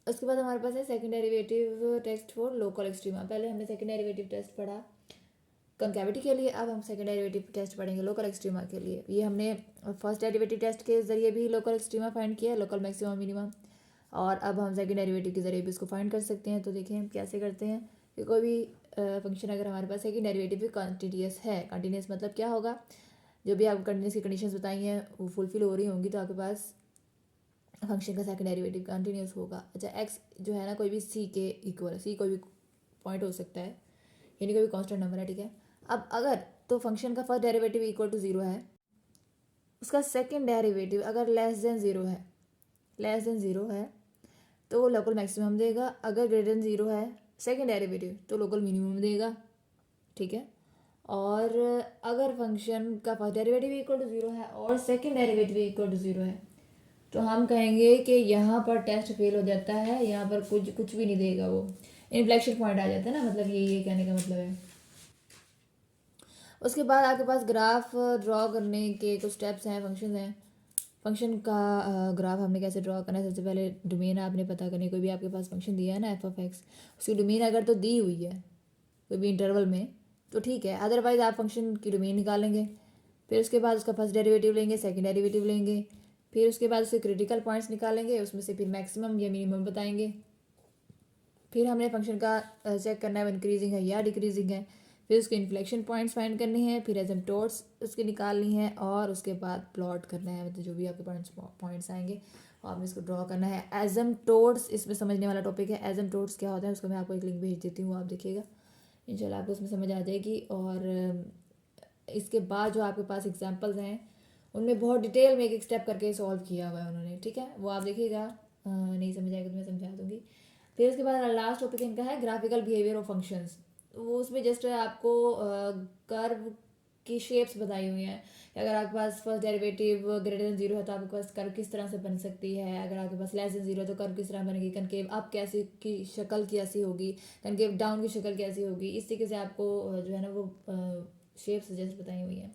उसके बाद हमारे पास है second derivative test for local extrema. पहले हमने सेकंड डेरिवेटिव टेस्ट पढ़ा कंकेविटी के लिए, अब हम सेकंड डेरिवेटिव टेस्ट पढ़ेंगे लोकल एक्सट्रीमा के लिए। ये हमने फर्स्ट डेरिवेटिव टेस्ट के जरिए भी लोकल एक्सट्रीमा फाइंड किया, लोकल मैक्सिमम मिनिमम, और अब हम सेकंड डेरिवेटिव के जरिए भी इसको फाइंड कर सकते हैं। तो देखें हम कैसे करते हैं कि कोई भी फंक्शन अगर हमारे पास सेकंड डेरिवेटिव भी कंटिन्यूस है, कंटिन्यूस मतलब क्या होगा, जो भी आपको कंटिन्यूस की कंडीशंस बताई हैं वो फुलफिल हो रही होंगी तो आपके पास फंक्शन का सेकंड डेरिवेटिव कंटिन्यूस होगा। अच्छा, एक्स जो है ना कोई भी सी के इक्वल है, सी कोई भी पॉइंट हो सकता है, यानी कोई भी कांस्टेंट नंबर है, ठीक है। अब अगर तो फंक्शन का first derivative equal to zero है, उसका सेकंड डेरिवेटिव अगर लेस देन ज़ीरो है, लेस देन ज़ीरो है तो लोकल मैक्सिमम देगा, अगर ग्रेटर देन ज़ीरो है सेकंड डेरिवेटिव तो लोकल मिनिमम देगा, ठीक है। और अगर फंक्शन का first derivative equal to zero है और second derivative equal to zero है तो हम कहेंगे कि यहाँ पर टेस्ट फेल हो जाता है, यहाँ पर कुछ कुछ भी नहीं देगा, वो इन्फ्लेक्शन पॉइंट आ जाता है ना, मतलब ये कहने का मतलब है। उसके बाद आपके पास ग्राफ ड्रॉ करने के कुछ स्टेप्स हैं, फंक्शन हैं। फंक्शन का ग्राफ हमने कैसे ड्रॉ करना है, सबसे पहले डोमेन आपने पता करनी, कोई भी आपके पास फंक्शन दिया है ना एफ ऑफ एक्स, उसकी डोमेन अगर तो दी हुई है कोई भी इंटरवल में तो ठीक है, अदरवाइज आप फंक्शन की डोमेन निकालेंगे। फिर उसके बाद उसका फर्स्ट डेरिवेटिव लेंगे, सेकंड डेरिवेटिव लेंगे, फिर उसके बाद उसके क्रिटिकल पॉइंट्स निकालेंगे, उसमें से फिर मैक्सिमम या मिनिमम बताएंगे। फिर हमने फंक्शन का चेक करना है वो इंक्रीजिंग है या डिक्रीजिंग है, फिर उसके इन्फ्लेक्शन पॉइंट्स फाइंड करने हैं, फिर एसिम्पटोट्स उसकी निकालनी है, और उसके बाद प्लॉट करना है, मतलब जो भी आपके पॉइंट्स आएंगे और आपने इसको ड्रॉ करना है। एसिम्पटोट्स इसमें समझने वाला टॉपिक है, एसिम्पटोट्स क्या होता है उसको मैं आपको एक लिंक भेज देती हूँ, आप देखिएगा इंशाल्लाह आपको उसमें समझ आ जाएगी। और इसके बाद जो आपके पास एग्जाम्पल्स हैं उनमें बहुत डिटेल में एक एक स्टेप करके सॉल्व किया हुआ है उन्होंने, ठीक है, वो आप देखिएगा, नहीं समझ आएगा तो मैं समझा दूँगी। फिर उसके बाद लास्ट टॉपिक इनका है ग्राफिकल बिहेवियर ऑफ फंक्शंस। वो उसमें जस्ट आपको कर्व की शेप्स बताई हुई हैं कि अगर आपके पास first derivative greater than zero है तो आपके पास कर्व किस तरह से बन सकती है, अगर आपके पास लेस देन जीरो है तो कर्व किस तरह बनेगी, कनकेव अप कैसी की शक्ल कैसी होगी, कनकेव डाउन की शक्ल कैसी होगी, इस तरीके से आपको जो है ना वो शेप सजेस्ट बताई हुई हैं।